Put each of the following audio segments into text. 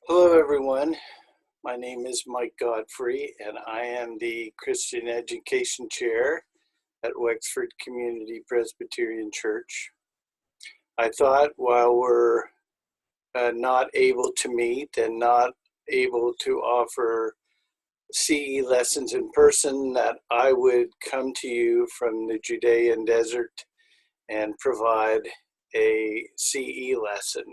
Hello, everyone. My name is Mike Godfrey, and I am the Christian Education Chair at Wexford Community Presbyterian Church. I thought while we're not able to meet and not able to offer CE lessons in person, that I would come to you from the Judean desert and provide a CE lesson.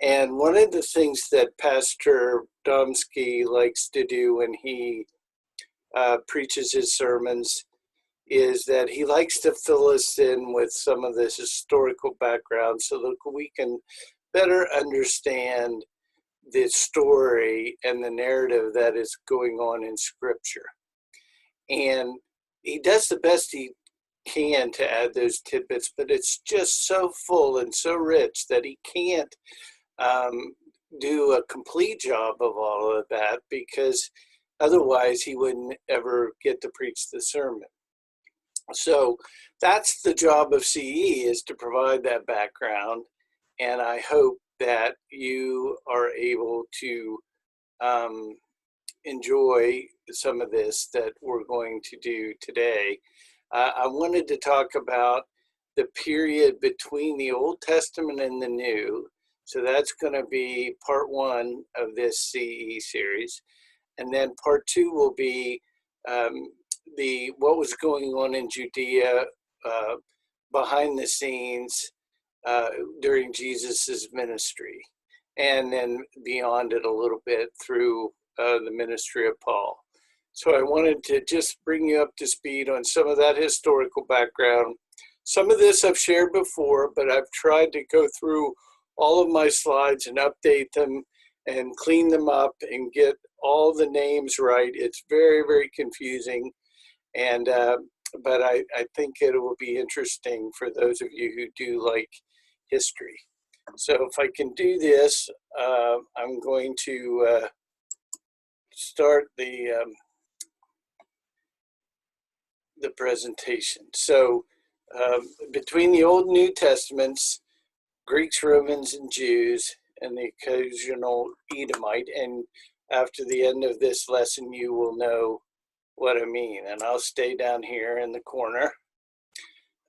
And one of the things that Pastor Domsky likes to do when he preaches his sermons is that he likes to fill us in with some of this historical background so that we can better understand the story and the narrative that is going on in Scripture. And he does the best he can to add those tidbits, but it's just so full and so rich that he can't do a complete job of all of that, because otherwise he wouldn't ever get to preach the sermon. So that's the job of CE, is to provide that background, and I hope that you are able to enjoy some of this that we're going to do today. I wanted to talk about the period between the Old Testament and the New. So that's going to be part one of this CE series. And then part two will be what was going on in Judea behind the scenes during Jesus's ministry, and then beyond it a little bit through the ministry of Paul. So I wanted to just bring you up to speed on some of that historical background. Some of this I've shared before, but I've tried to go through all of my slides and update them and clean them up and get all the names right. It's very, very confusing, and but I think it will be interesting for those of you who do like history. So if I can do this, I'm going to start the presentation. So between the Old and New Testaments, Greeks, Romans, and Jews, and the occasional Edomite. And after the end of this lesson, you will know what I mean. And I'll stay down here in the corner,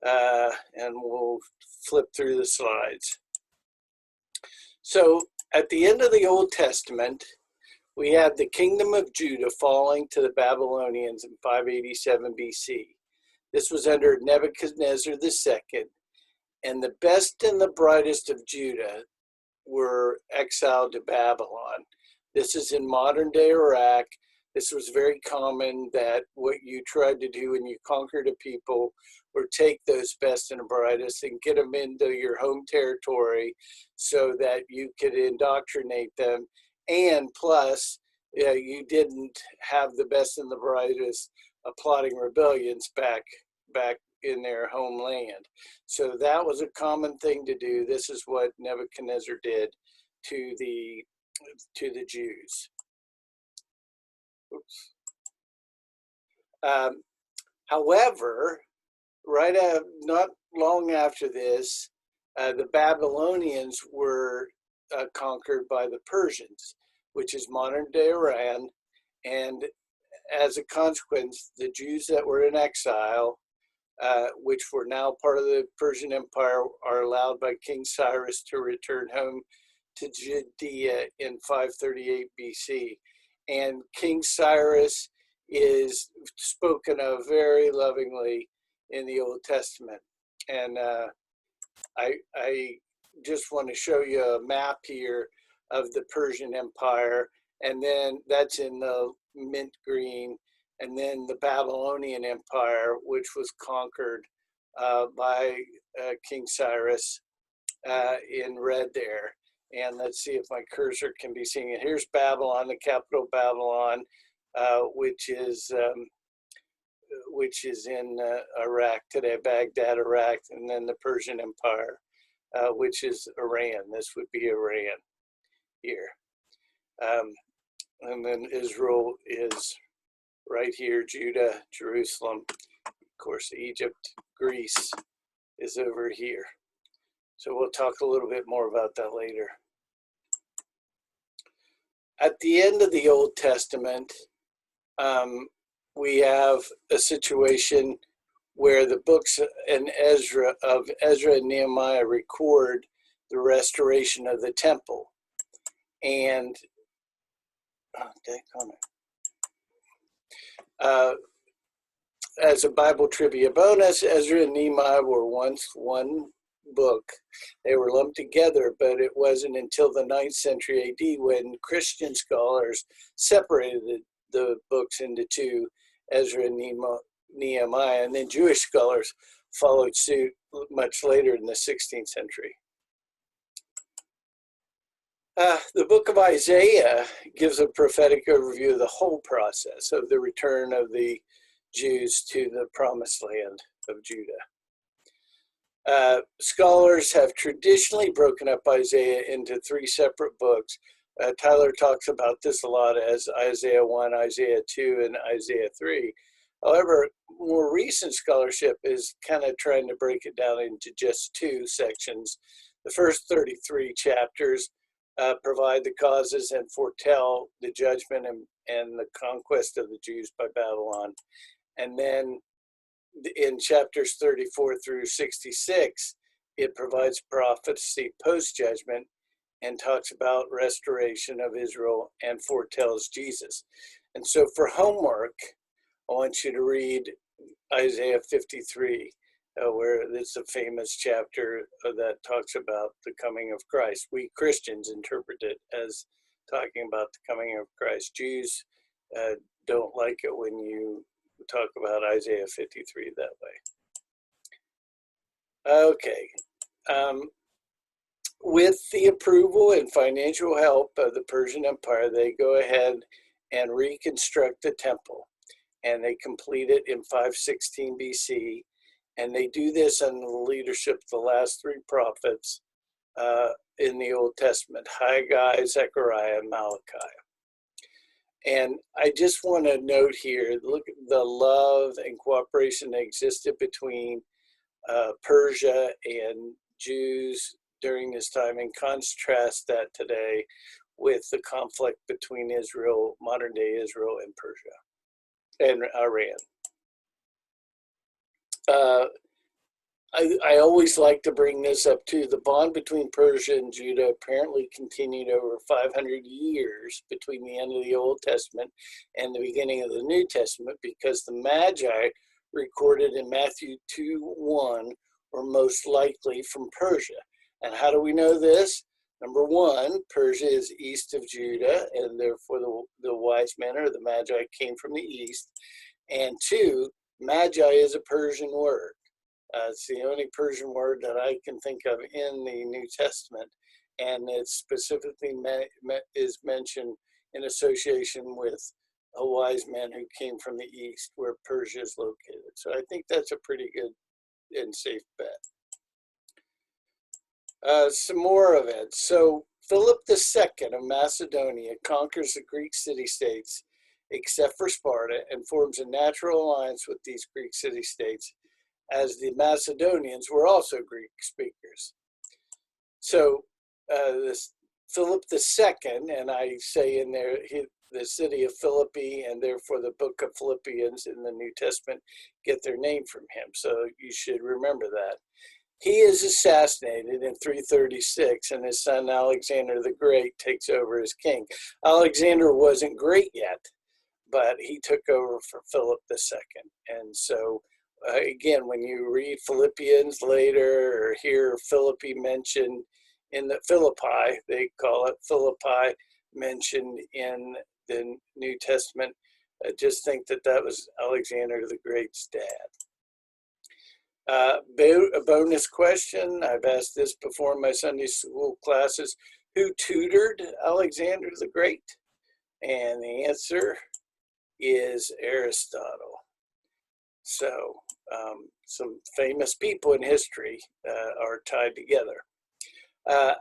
and we'll flip through the slides. So at the end of the Old Testament, we have the kingdom of Judah falling to the Babylonians in 587 BC. This was under Nebuchadnezzar II. And the best and the brightest of Judah were exiled to Babylon. This is in modern day Iraq. This was very common, that what you tried to do when you conquered a people were take those best and brightest and get them into your home territory so that you could indoctrinate them. And plus, you didn't have the best and the brightest plotting rebellions back in their homeland. So that was a common thing to do. This is what Nebuchadnezzar did to the Jews. Oops. However, not long after this, the Babylonians were conquered by the Persians, which is modern day Iran. And as a consequence, the Jews that were in exile, which were now part of the Persian Empire, are allowed by King Cyrus to return home to Judea in 538 BC. And King Cyrus is spoken of very lovingly in the Old Testament. And I just want to show you a map here of the Persian Empire, and then that's in the mint green. And then the Babylonian Empire, which was conquered by King Cyrus, in red there. And let's see if my cursor can be seen. Here's Babylon, the capital Babylon, which is in Iraq today, Baghdad, Iraq, and then the Persian Empire, which is Iran. This would be Iran here. And then Israel is right here, Judah, Jerusalem, of course, Egypt, Greece is over here. So we'll talk a little bit more about that later. At the end of the Old Testament, we have a situation where the books of Ezra and Nehemiah record the restoration of the temple. And as a Bible trivia bonus, Ezra and Nehemiah were once one book. They were lumped together, but it wasn't until the 9th century AD when Christian scholars separated the books into two, Ezra and Nehemiah, and then Jewish scholars followed suit much later in the 16th century. The book of Isaiah gives a prophetic overview of the whole process of the return of the Jews to the promised land of Judah. Scholars have traditionally broken up Isaiah into 3 separate books. Tyler talks about this a lot as Isaiah 1, Isaiah 2, and Isaiah 3. However, more recent scholarship is kind of trying to break it down into just 2 sections. The first 33 chapters provide the causes and foretell the judgment and the conquest of the Jews by Babylon. And then in chapters 34 through 66, it provides prophecy post-judgment and talks about restoration of Israel and foretells Jesus. And so for homework, I want you to read Isaiah 53, where it's a famous chapter that talks about the coming of Christ. We Christians interpret it as talking about the coming of Christ. Jews don't like it when you talk about Isaiah 53 that way. Okay. With the approval and financial help of the Persian Empire, they go ahead and reconstruct the temple, and they complete it in 516 BC. And they do this under the leadership of the last 3 prophets in the Old Testament, Haggai, Zechariah, and Malachi. And I just want to note here, look at the love and cooperation that existed between Persia and Jews during this time, and contrast that today with the conflict between Israel, modern day Israel, and Persia and Iran. I always like to bring this up too. The bond between Persia and Judah apparently continued over 500 years between the end of the Old Testament and the beginning of the New Testament, because the Magi recorded in Matthew 2:1 were most likely from Persia. And how do we know this? Number 1, Persia is east of Judah, and therefore the wise men or the Magi came from the east. And 2, Magi is a Persian word. It's the only Persian word that I can think of in the New Testament, and it specifically is mentioned in association with a wise man who came from the east, where Persia is located. So I think that's a pretty good and safe bet. Some more of it. So Philip II of Macedonia conquers the Greek city-states, except for Sparta, and forms a natural alliance with these Greek city-states, as the Macedonians were also Greek speakers. So this Philip II, and I say in there, the city of Philippi, and therefore the book of Philippians in the New Testament get their name from him. So you should remember that. He is assassinated in 336, and his son Alexander the Great takes over as king. Alexander wasn't great yet, but he took over for Philip II. And so again, when you read Philippians later or hear Philippi mentioned in the Philippi, they call it Philippi, mentioned in the New Testament, just think that that was Alexander the Great's dad. A bonus question, I've asked this before in my Sunday school classes: who tutored Alexander the Great? And the answer is Aristotle. So some famous people in history are tied together.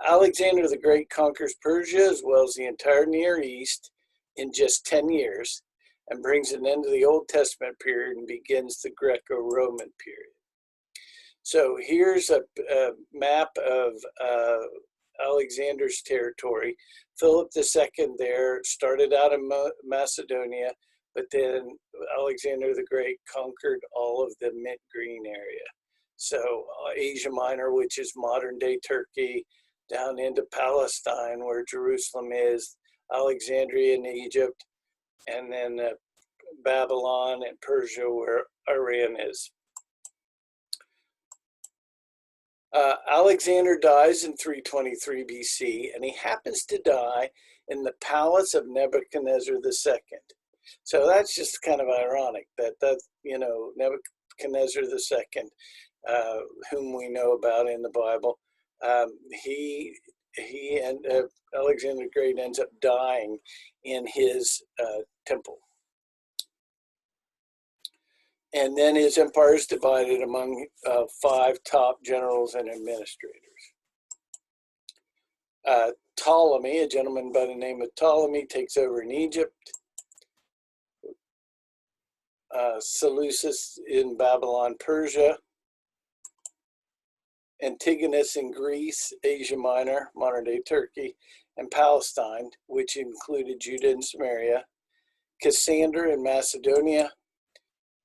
Alexander the Great conquers Persia as well as the entire Near East in just 10 years and brings an end to the Old Testament period and begins the Greco-Roman period. So here's a map of Alexander's territory. Philip II there started out in Macedonia, but then Alexander the Great conquered all of the mint green area. So Asia Minor, which is modern day Turkey, down into Palestine where Jerusalem is, Alexandria in Egypt, and then Babylon and Persia where Iran is. Alexander dies in 323 BC, and he happens to die in the palace of Nebuchadnezzar II. So that's just kind of ironic that Nebuchadnezzar II, whom we know about in the Bible, he and Alexander the Great ends up dying in his temple. And then his empire is divided among 5 top generals and administrators. Ptolemy, a gentleman by the name of Ptolemy, takes over in Egypt. Seleucids in Babylon, Persia. Antigonus in Greece, Asia Minor, modern-day Turkey, and Palestine, which included Judah and Samaria. Cassander in Macedonia,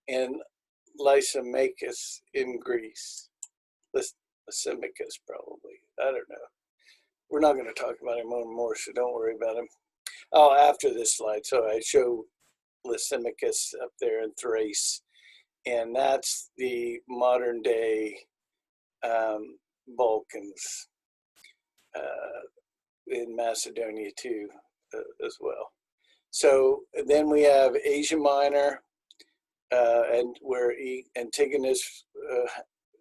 and Lysimachus in Greece. Lysimachus, probably. I don't know. We're not going to talk about him anymore, so don't worry about him. Oh, after this slide, so I show Lysimachus up there in Thrace, and that's the modern day Balkans in Macedonia too, as well. So then we have Asia Minor, and where Antigonus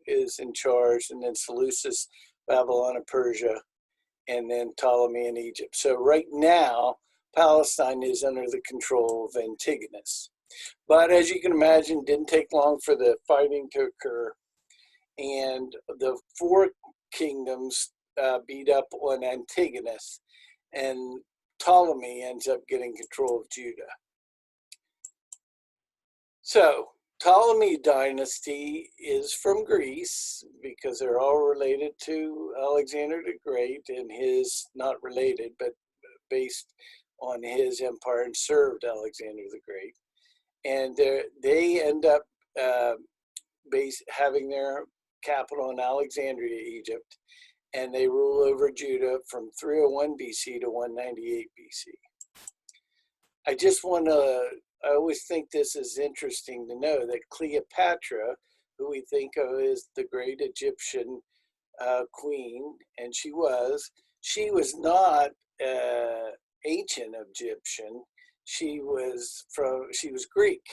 is in charge, and then Seleucids, Babylon and Persia, and then Ptolemy in Egypt. So right now, Palestine is under the control of Antigonus. But as you can imagine, it didn't take long for the fighting to occur, and the 4 kingdoms beat up on Antigonus, and Ptolemy ends up getting control of Judah. So, Ptolemy dynasty is from Greece because they're all related to Alexander the Great, and his, not related, but based on his empire and served Alexander the Great. And they end up having their capital in Alexandria, Egypt, and they rule over Judah from 301 BC to 198 BC. I always think this is interesting to know that Cleopatra, who we think of as the great Egyptian queen, and she was not ancient Egyptian. She was Greek,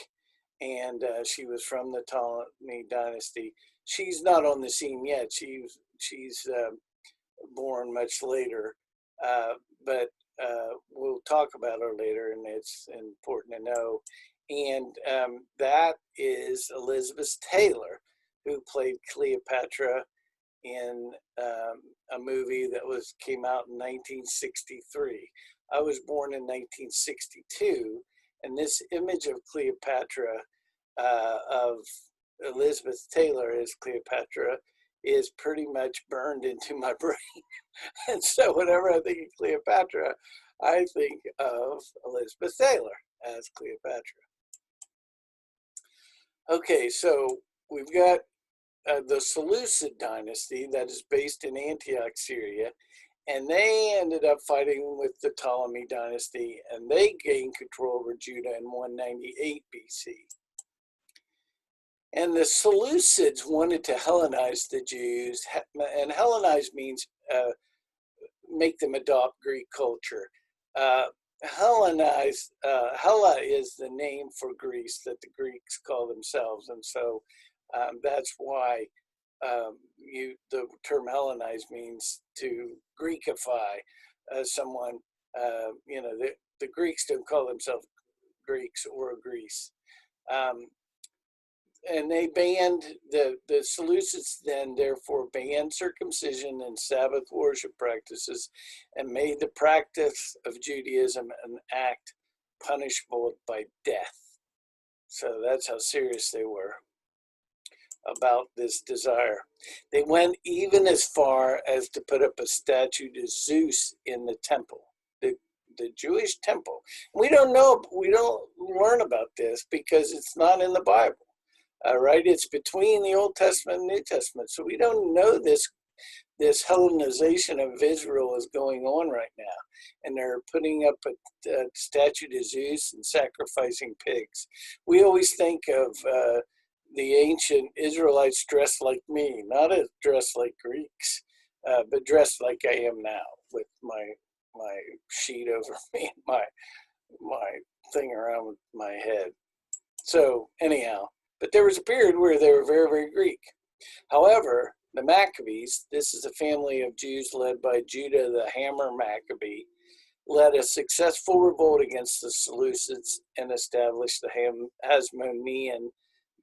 and she was from the Ptolemy dynasty. She's not on the scene yet. She's born much later, but we'll talk about her later, and it's important to know. And that is Elizabeth Taylor, who played Cleopatra in a movie that came out in 1963. I was born in 1962, and this image of Cleopatra, of Elizabeth Taylor as Cleopatra, is pretty much burned into my brain. And so whenever I think of Cleopatra, I think of Elizabeth Taylor as Cleopatra. Okay, so we've got the Seleucid dynasty that is based in Antioch, Syria, and they ended up fighting with the Ptolemy dynasty, and they gained control over Judah in 198 BC. And the Seleucids wanted to Hellenize the Jews, and Hellenize means make them adopt Greek culture. Hellenize, Hella is the name for Greece that the Greeks call themselves, and so that's why the term Hellenize means to Greekify someone. The Greeks don't call themselves Greeks or Greece. And they banned, the Seleucids then therefore banned circumcision and Sabbath worship practices and made the practice of Judaism an act punishable by death. So that's how serious they were. about this desire. They went even as far as to put up a statue to Zeus in the temple, the Jewish temple. We don't learn about this because it's not in the Bible, right? It's between the Old Testament and New Testament. So we don't know this Hellenization of Israel is going on right now. And they're putting up a statue to Zeus and sacrificing pigs. We always think of the ancient Israelites dressed like me, not as dressed like Greeks, but dressed like I am now, with my sheet over me, my thing around my head. So anyhow, but there was a period where they were very, very Greek. However, the Maccabees, this is a family of Jews led by Judah the Hammer Maccabee, led a successful revolt against the Seleucids and established the Hasmonean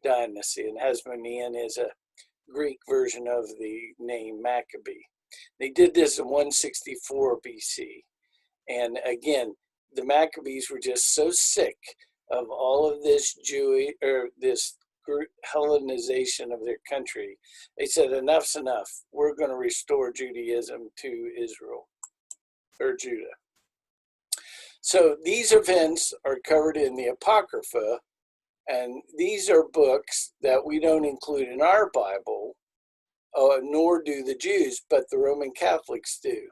dynasty. And Hasmonean is a Greek version of the name Maccabee. They did this in 164 BC. And again, the Maccabees were just so sick of all of this this Hellenization of their country. They said, enough's enough. We're going to restore Judaism to Israel, or Judah. So these events are covered in the Apocrypha, and these are books that we don't include in our Bible, nor do the Jews, but the Roman Catholics do.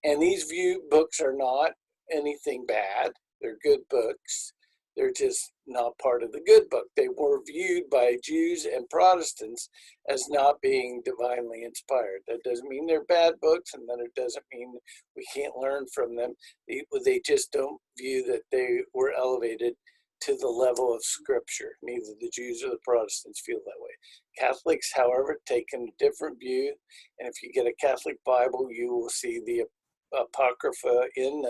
And these books are not anything bad. They're good books. They're just not part of the good book. They were viewed by Jews and Protestants as not being divinely inspired. That doesn't mean they're bad books, and then it doesn't mean we can't learn from them. They just don't view that they were elevated to the level of Scripture. Neither the Jews or the Protestants feel that way. Catholics, however, take a different view, and if you get a Catholic Bible, you will see the Apocrypha in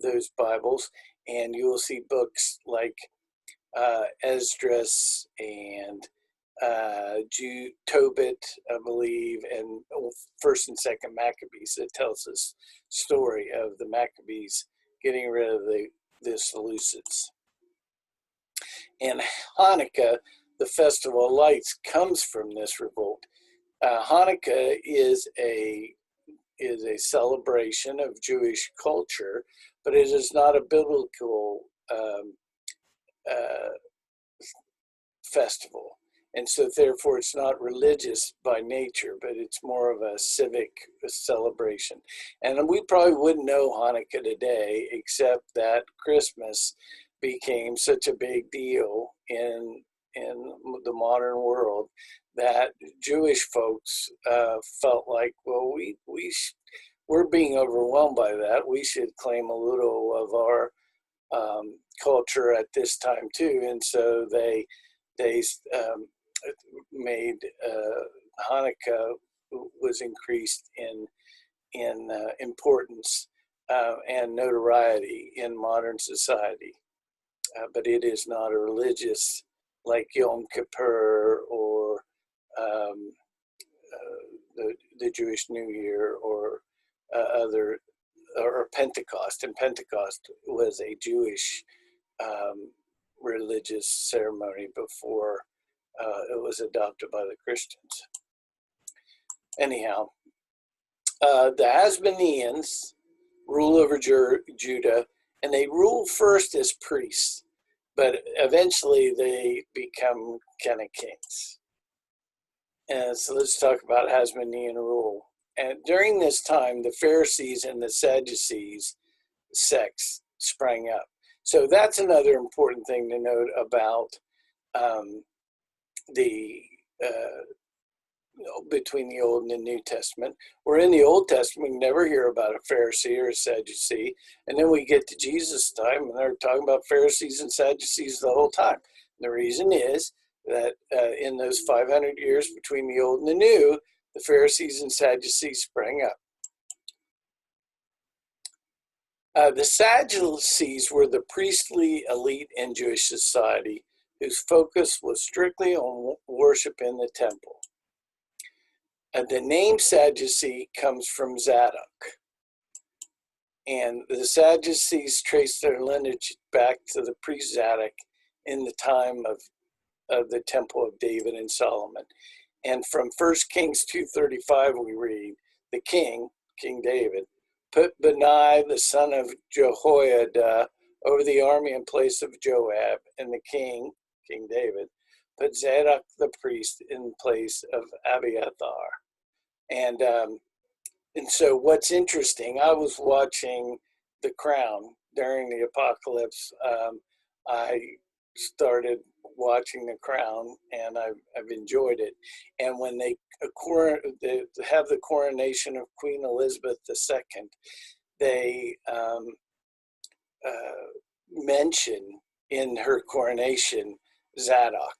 those Bibles, and you will see books like Esdras and Tobit, I believe, and First and Second Maccabees that tells us story of the Maccabees getting rid of the Seleucids. And Hanukkah, the Festival of Lights, comes from this revolt. Hanukkah is a celebration of Jewish culture, but it is not a biblical festival. And so therefore it's not religious by nature, but it's more of a civic celebration. And we probably wouldn't know Hanukkah today, except that Christmas became such a big deal in the modern world that Jewish folks felt like, well, we're being overwhelmed by that. We should claim a little of our culture at this time too. And so they made Hanukkah was increased in importance and notoriety in modern society. But it is not a religious, like Yom Kippur or the Jewish New Year or or Pentecost. And Pentecost was a Jewish religious ceremony before it was adopted by the Christians. Anyhow, the Hasmoneans rule over Judah, and they rule first as priests, but eventually they become kind of kings. And so let's talk about Hasmonean rule. And during this time, the Pharisees and the Sadducees sects sprang up. So that's another important thing to note about between the Old and the New Testament. Where in the Old Testament, we never hear about a Pharisee or a Sadducee. And then we get to Jesus' time, and they're talking about Pharisees and Sadducees the whole time. The reason is that in those 500 years between the Old and the New, the Pharisees and Sadducees sprang up. The Sadducees were the priestly elite in Jewish society whose focus was strictly on worship in the temple. The name Sadducee comes from Zadok. And the Sadducees trace their lineage back to the priest Zadok in the time of the temple of David and Solomon. And from 1 Kings 2:35 we read, the king, King David, put Benai the son of Jehoiada over the army in place of Joab, and the king, King David, put Zadok the priest in place of Abiathar. And so what's interesting, I was watching The Crown during the apocalypse. I started watching The Crown, and I've enjoyed it. And when they have the coronation of Queen Elizabeth II, they mention in her coronation Zadok.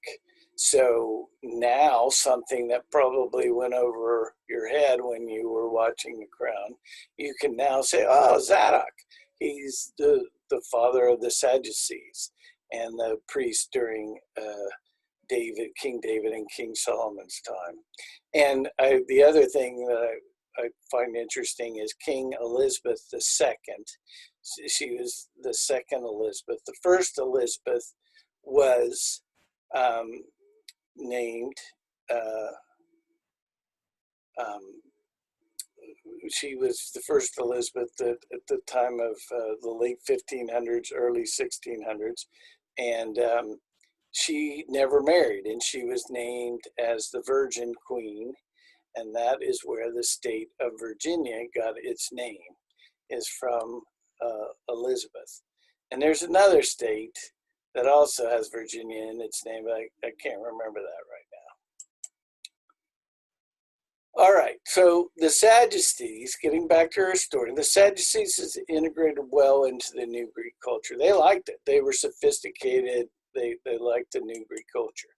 So now something that probably went over your head when you were watching The Crown, you can now say, oh, Zadok, he's the father of the Sadducees and the priest during King David and King Solomon's time. And the other thing that I find interesting is King Elizabeth II. She was the second Elizabeth. The first Elizabeth was named, she was the first Elizabeth at the time of the late 1500s, early 1600s, and she never married, and she was named as the Virgin Queen, and that is where the state of Virginia got its name, is from Elizabeth. And there's another state that also has Virginia in its name, but I can't remember that right now. All right, so the Sadducees, getting back to our story, the Sadducees is integrated well into the new Greek culture. They liked it. They were sophisticated. They liked the new Greek culture.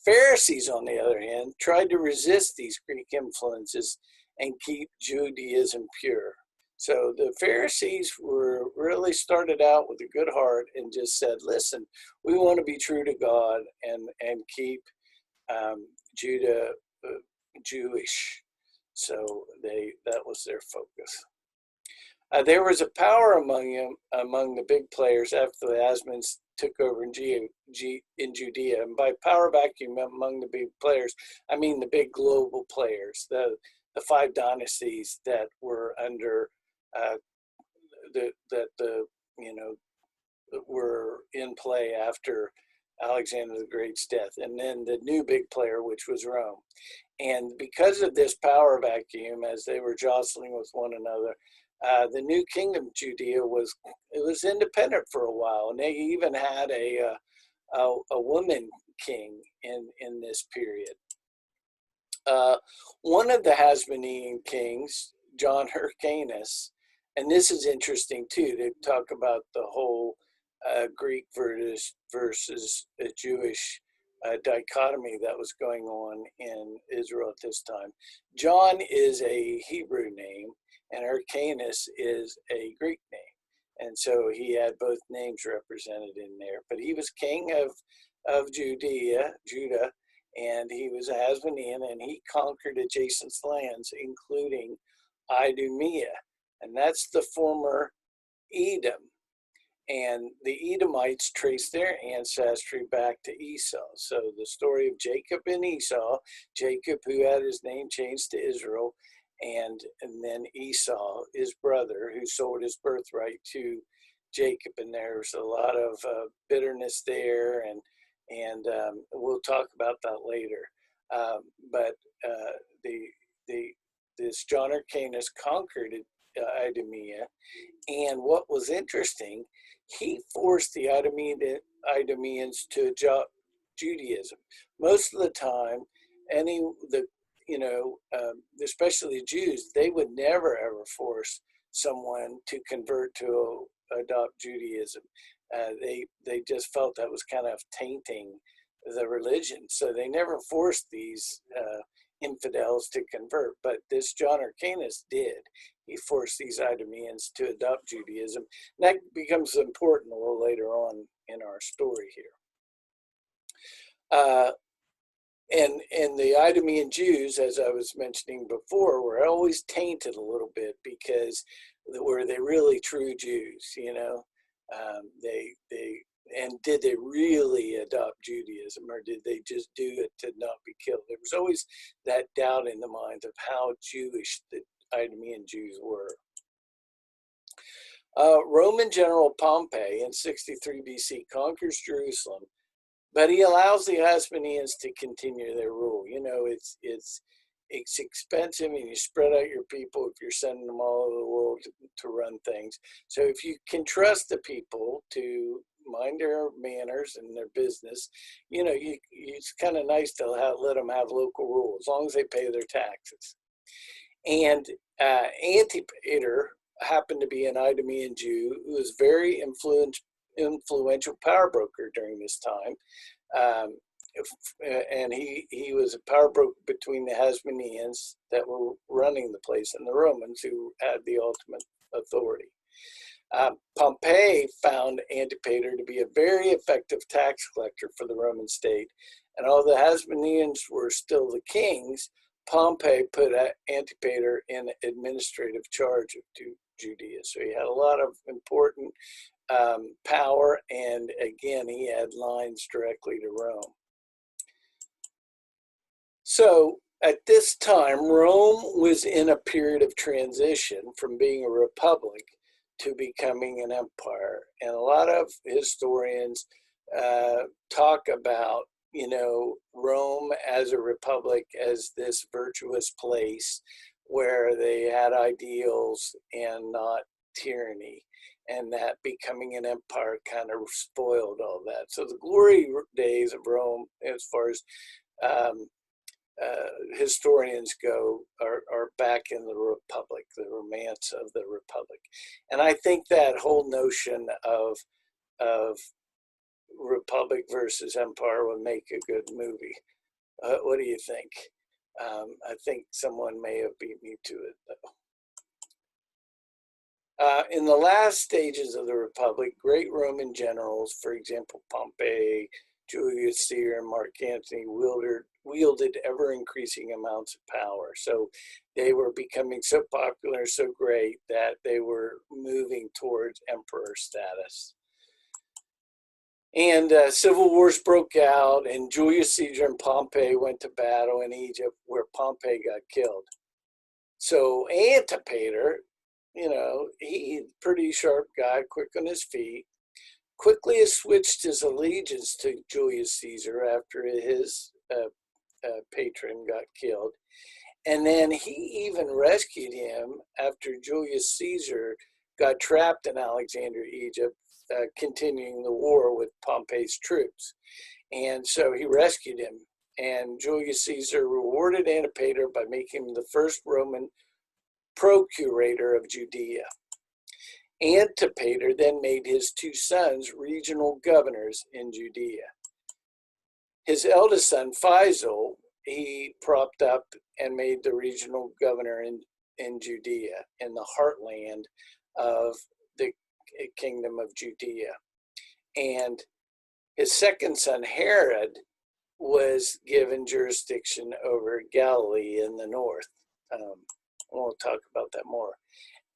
Pharisees, on the other hand, tried to resist these Greek influences and keep Judaism pure. So the Pharisees were really started out with a good heart and just said, listen, we want to be true to God and keep Judah Jewish. So that was their focus. There was a power among the big players after the Hasmoneans took over in Judea. And by power vacuum among the big players, I mean the big global players, the five dynasties that were under were in play after Alexander the Great's death, and then the new big player, which was Rome. And because of this power vacuum, as they were jostling with one another, the new kingdom Judea was independent for a while, and they even had a woman king in this period. One of the Hasmonean kings, John Hyrcanus, and this is interesting too, to talk about the whole Greek versus Jewish dichotomy that was going on in Israel at this time. John is a Hebrew name, and Hyrcanus is a Greek name. And so he had both names represented in there. But he was king of Judah, and he was a Hasmonean, and he conquered adjacent lands, including Idumea. And that's the former Edom. And the Edomites trace their ancestry back to Esau. So the story of Jacob and Esau, Jacob who had his name changed to Israel, and then Esau, his brother, who sold his birthright to Jacob. And there's a lot of bitterness there, and we'll talk about that later. But this John Hyrcanus conquered Idumea, and what was interesting, he forced the Idumeans to adopt Judaism. Most of the time, especially Jews, they would never ever force someone to convert to adopt Judaism. They just felt that was kind of tainting the religion, so they never forced these infidels to convert. But this John Hyrcanus did. He forced these Idumeans to adopt Judaism. And that becomes important a little later on in our story here. And the Idumean Jews, as I was mentioning before, were always tainted a little bit because were they really true Jews? They and did they really adopt Judaism, or did they just do it to not be killed? There was always that doubt in the minds of how Jewish the Idumean Jews were. Roman general Pompey in 63 BC conquers Jerusalem, but he allows the Hasmoneans to continue their rule. You know, it's expensive, and you spread out your people if you're sending them all over the world to run things. So if you can trust the people to mind their manners and their business, you know, it's kind of nice to let them have local rules, as long as they pay their taxes. And Antipater happened to be an Idumean Jew who was very influential power broker during this time. And he was a power broker between the Hasmoneans that were running the place and the Romans, who had the ultimate authority. Pompey found Antipater to be a very effective tax collector for the Roman state, and although the Hasmoneans were still the kings, Pompey put Antipater in administrative charge of Judea. So he had a lot of important power, and again, he had lines directly to Rome. So at this time, Rome was in a period of transition from being a republic to becoming an empire. And a lot of historians talk about, you know, Rome as a republic as this virtuous place where they had ideals and not tyranny, and that becoming an empire kind of spoiled all that. So the glory days of Rome, as far as historians go, are back in the republic, the romance of the republic. And I think that whole notion of republic versus empire would make a good movie. What do you think? I think someone may have beat me to it, though. In the last stages of the republic, great Roman generals, for example, Pompey, Julius Caesar, and Mark Antony, wielded ever-increasing amounts of power. So they were becoming so popular, so great, that they were moving towards emperor status. And civil wars broke out, and Julius Caesar and Pompey went to battle in Egypt, where Pompey got killed. So Antipater, you know, he's a pretty sharp guy, quick on his feet, quickly switched his allegiance to Julius Caesar after his patron got killed. And then he even rescued him after Julius Caesar got trapped in Alexandria, Egypt, continuing the war with Pompey's troops. And so he rescued him. And Julius Caesar rewarded Antipater by making him the first Roman procurator of Judea. Antipater then made his two sons regional governors in Judea. His eldest son, Faisal, he propped up and made the regional governor in Judea, in the heartland of the kingdom of Judea. And his second son, Herod, was given jurisdiction over Galilee in the north. We'll talk about that more.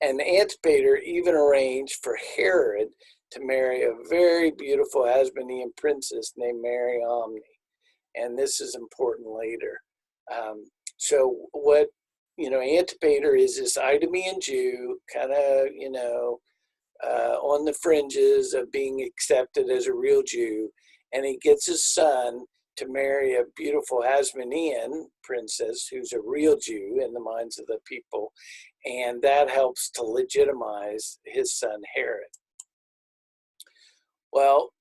And Antipater even arranged for Herod to marry a very beautiful Hasmonean princess named Mariamne. And this is important later. So what, you know, Antipater is this Idumean Jew, kind of, you know, on the fringes of being accepted as a real Jew. And he gets his son to marry a beautiful Hasmonean princess who's a real Jew in the minds of the people. And that helps to legitimize his son Herod. Well,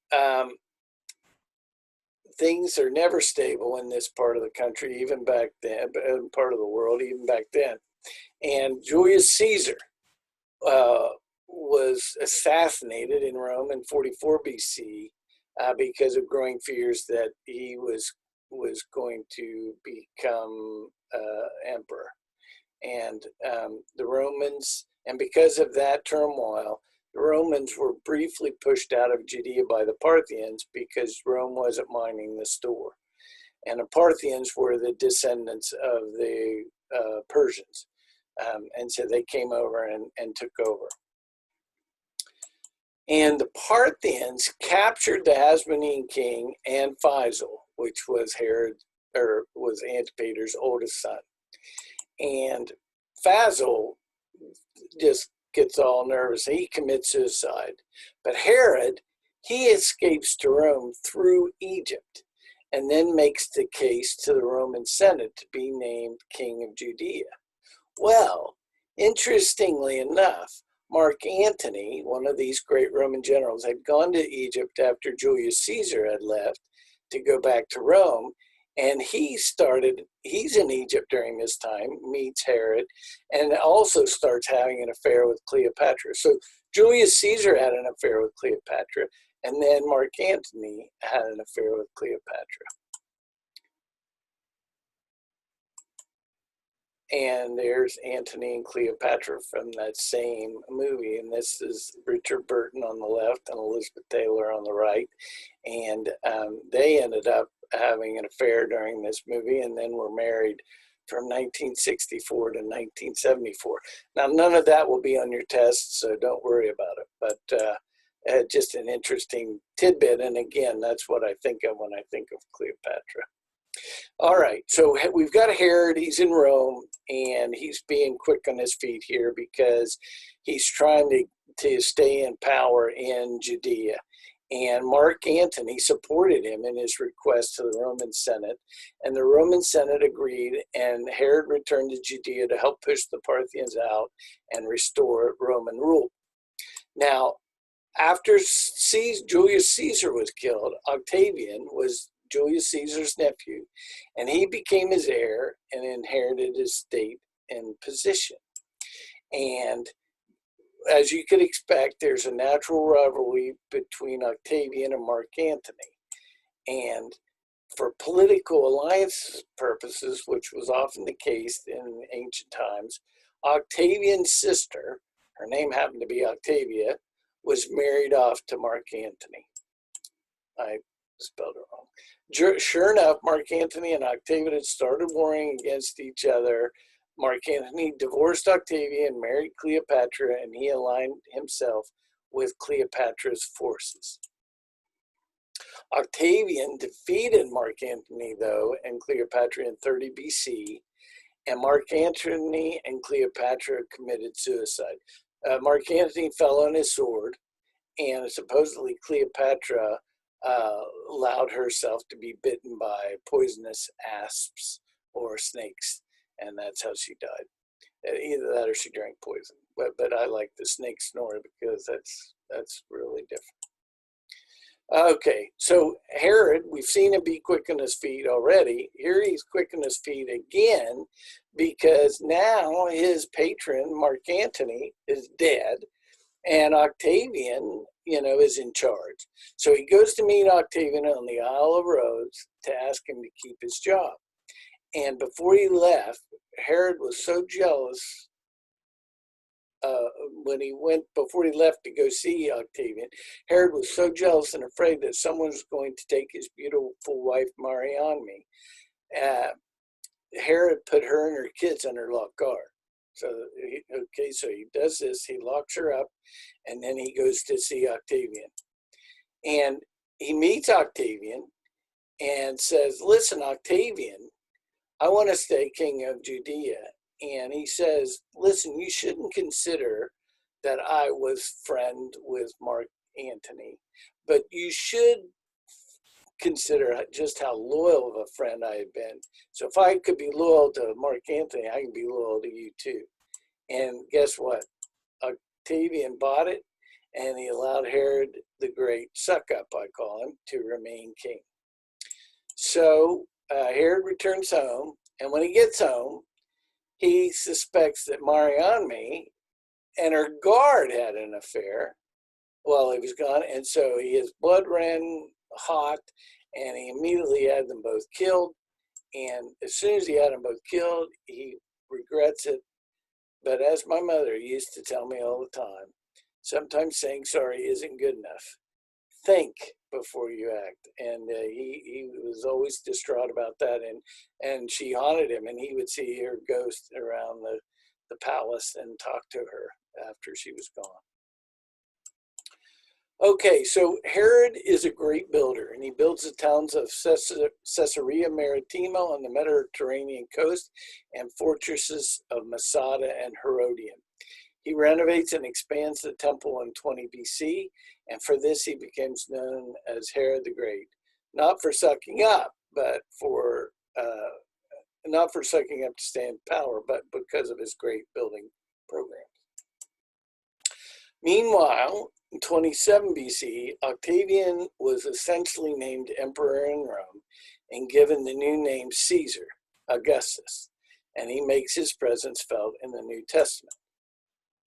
things are never stable in this part of the country, even back then, part of the world, even back then. And Julius Caesar was assassinated in Rome in 44 BC because of growing fears that he was going to become emperor. And the Romans, and because of that turmoil, the Romans were briefly pushed out of Judea by the Parthians because Rome wasn't minding the store. And the Parthians were the descendants of the Persians. And so they came over and took over. And the Parthians captured the Hasmonean king and Faisal, which was was Antipater's oldest son. And Faisal just gets all nervous. He commits suicide. But Herod, he escapes to Rome through Egypt and then makes the case to the Roman Senate to be named king of Judea. Well, interestingly enough, Mark Antony, one of these great Roman generals, had gone to Egypt after Julius Caesar had left to go back to Rome. And he's in Egypt during this time, meets Herod, and also starts having an affair with Cleopatra. So Julius Caesar had an affair with Cleopatra, and then Mark Antony had an affair with Cleopatra. And there's Antony and Cleopatra from that same movie. And this is Richard Burton on the left and Elizabeth Taylor on the right. And they ended up having an affair during this movie and then were married from 1964 to 1974. Now, none of that will be on your test, so don't worry about it. But just an interesting tidbit. And again, that's what I think of when I think of Cleopatra. All right, so we've got Herod. He's in Rome, and he's being quick on his feet here because he's trying to stay in power in Judea. And Mark Antony supported him in his request to the Roman Senate, and the Roman Senate agreed, and Herod returned to Judea to help push the Parthians out and restore Roman rule. Now, after Julius Caesar was killed, Octavian was Julius Caesar's nephew, and he became his heir and inherited his state and position. And as you could expect, there's a natural rivalry between Octavian and Mark Antony. And for political alliance purposes, which was often the case in ancient times, Octavian's sister, her name happened to be Octavia, was married off to Mark Antony. I spelled it wrong. Sure enough, Mark Antony and Octavian had started warring against each other. Mark Antony divorced Octavia and married Cleopatra, and he aligned himself with Cleopatra's forces. Octavian defeated Mark Antony, though, and Cleopatra in 30 BC, and Mark Antony and Cleopatra committed suicide. Mark Antony fell on his sword, and supposedly Cleopatra allowed herself to be bitten by poisonous asps or snakes, and that's how she died. Either that or she drank poison. But I like the snake snore because that's really different. Okay, so Herod, we've seen him be quick on his feet already. Here he's quick on his feet again because now his patron, Mark Antony, is dead, and Octavian, is in charge. So he goes to meet Octavian on the Isle of Rhodes to ask him to keep his job. And before he left, Herod was so jealous before he left to go see Octavian, Herod was so jealous and afraid that someone was going to take his beautiful wife Mariamne. Herod put her and her kids under lock guard. So he does this, he locks her up, and then he goes to see Octavian. And he meets Octavian and says, listen, Octavian, I want to stay king of Judea. And he says, listen, you shouldn't consider that I was friend with Mark Antony, but you should consider just how loyal of a friend I had been. So if I could be loyal to Mark Antony, I can be loyal to you too. And guess what? Octavian bought it, and he allowed Herod the Great, suck up I call him, to remain king. So Herod returns home, and when he gets home, he suspects that Mariamne and her guard had an affair while he was gone, and so his blood ran hot, and he immediately had them both killed. And as soon as he had them both killed, he regrets it. But as my mother used to tell me all the time, sometimes saying sorry isn't good enough. Think before you act. And he was always distraught about that. And she haunted him, and he would see her ghost around the palace and talk to her after she was gone. Okay, so Herod is a great builder, and he builds the towns of Caesarea Maritima on the Mediterranean coast and fortresses of Masada and Herodium. He renovates and expands the temple in 20 BC, and for this he becomes known as Herod the Great, not for sucking up, but for not for sucking up to stay in power, but because of his great building program. Meanwhile, in 27 BC, Octavian was essentially named emperor in Rome and given the new name Caesar, Augustus, and he makes his presence felt in the New Testament.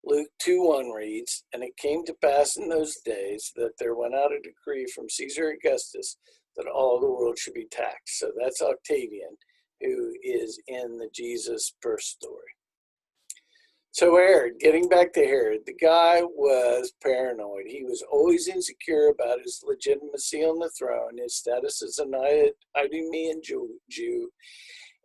Luke 2:1 reads, "And it came to pass in those days that there went out a decree from Caesar Augustus that all the world should be taxed." So that's Octavian, who is in the Jesus birth story. So Herod, getting back to Herod, the guy was paranoid. He was always insecure about his legitimacy on the throne, his status as an Idumean Jew,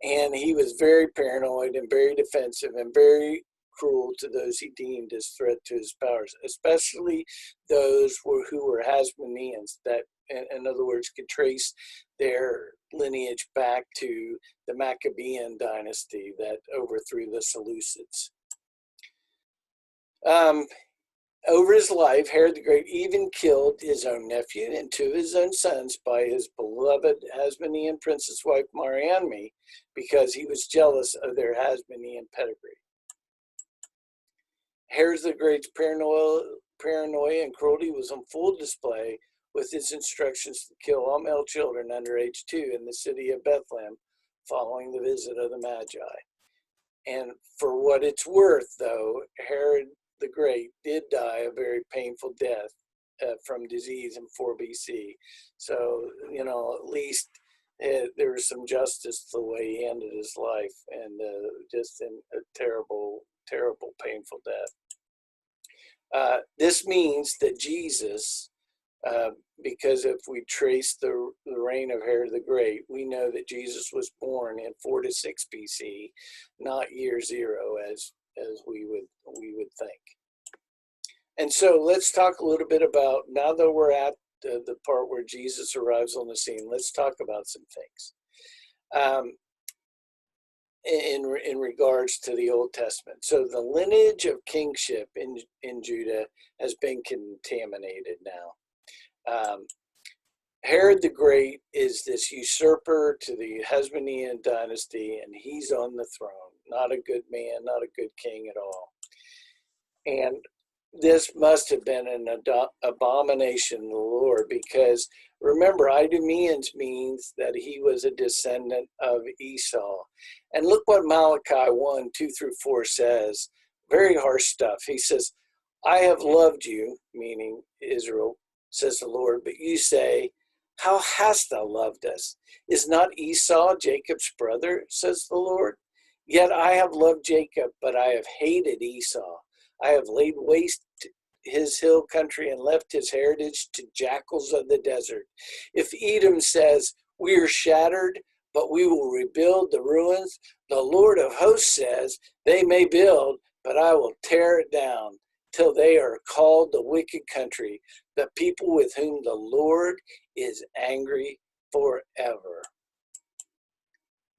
and he was very paranoid and very defensive and very cruel to those he deemed as threat to his powers, especially those who were Hasmoneans, that, in other words, could trace their lineage back to the Maccabean dynasty that overthrew the Seleucids. Over his life, Herod the Great even killed his own nephew and two of his own sons by his beloved Hasmonean princess wife Mariamne because he was jealous of their Hasmonean pedigree. Herod the Great's paranoia and cruelty was on full display with his instructions to kill all male children under age 2 in the city of Bethlehem following the visit of the Magi. And for what it's worth, though, Herod the Great did die a very painful death from disease in 4 BC. So, at least there was some justice to the way he ended his life, and just in a terrible, terrible, painful death. This means that Jesus, because if we trace the reign of Herod the Great, we know that Jesus was born in 4 to 6 BC, not year 0 as we would think. And so let's talk a little bit about, now that we're at the part where Jesus arrives on the scene, let's talk about some things in regards to the Old Testament. So the lineage of kingship in Judah has been contaminated now. Herod the Great is this usurper to the Hasmonean dynasty, and he's on the throne. Not a good man, not a good king at all. And this must have been an abomination to the Lord, because remember, Idumeans means that he was a descendant of Esau. And look what Malachi 1:2-4 says. Very harsh stuff. He says, "I have loved you," meaning Israel, says the Lord, "but you say, how hast thou loved us? Is not Esau Jacob's brother, says the Lord? Yet I have loved Jacob, but I have hated Esau. I have laid waste his hill country and left his heritage to jackals of the desert. If Edom says, we are shattered, but we will rebuild the ruins, the Lord of hosts says, they may build, but I will tear it down till they are called the wicked country, the people with whom the Lord is angry forever."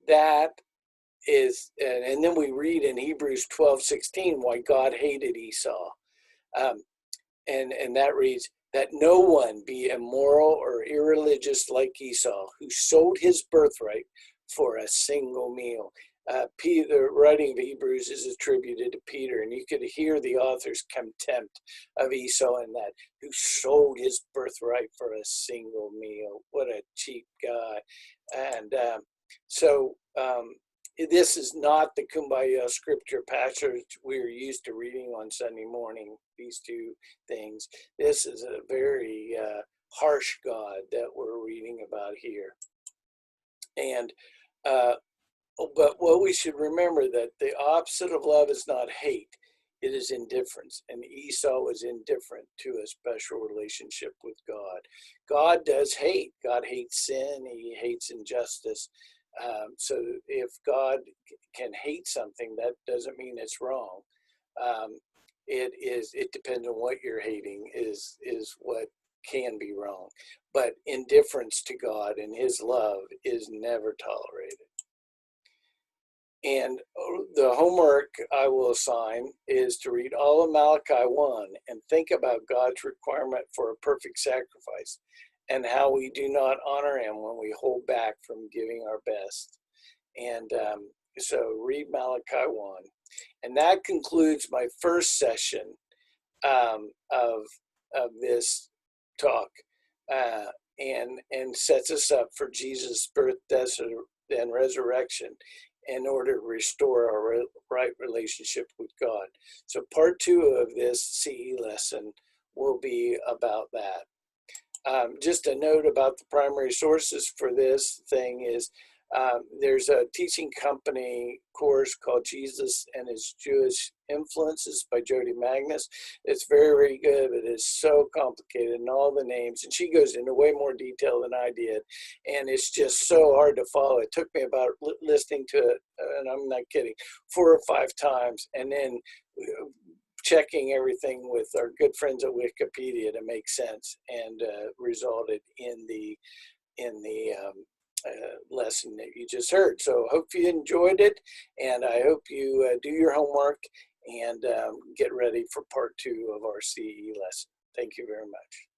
That is, and then we read in Hebrews 12:16 why God hated Esau. And that reads, "That no one be immoral or irreligious like Esau, who sold his birthright for a single meal." The writing of Hebrews is attributed to Peter, and you could hear the author's contempt of Esau in that, who sold his birthright for a single meal. What a cheap guy. And this is not the Kumbaya scripture passage we're used to reading on Sunday morning, these two things. This is a very harsh God that we're reading about here. And but what we should remember, that the opposite of love is not hate, it is indifference. And Esau was indifferent to a special relationship with God. God does hate. God hates sin. He hates injustice. So if God can hate something, that doesn't mean it's wrong. It depends on what you're hating is what can be wrong. But indifference to God and his love is never tolerated. And the homework I will assign is to read all of Malachi 1 and think about God's requirement for a perfect sacrifice and how we do not honor him when we hold back from giving our best. And so read Malachi 1. And that concludes my first session of this talk, and sets us up for Jesus' birth, death, and resurrection in order to restore our right relationship with God. So part 2 of this CE lesson will be about that. Just a note about the primary sources for this thing is there's a teaching company course called Jesus and His Jewish Influences by Jody Magnus. It's very, very good, but it's so complicated and all the names. And she goes into way more detail than I did. And it's just so hard to follow. It took me about listening to it, and I'm not kidding, 4 or 5 times. And then checking everything with our good friends at Wikipedia to make sense, and resulted in the lesson that you just heard. So hope you enjoyed it, and I hope you do your homework and get ready for part 2 of our CE lesson. Thank you very much.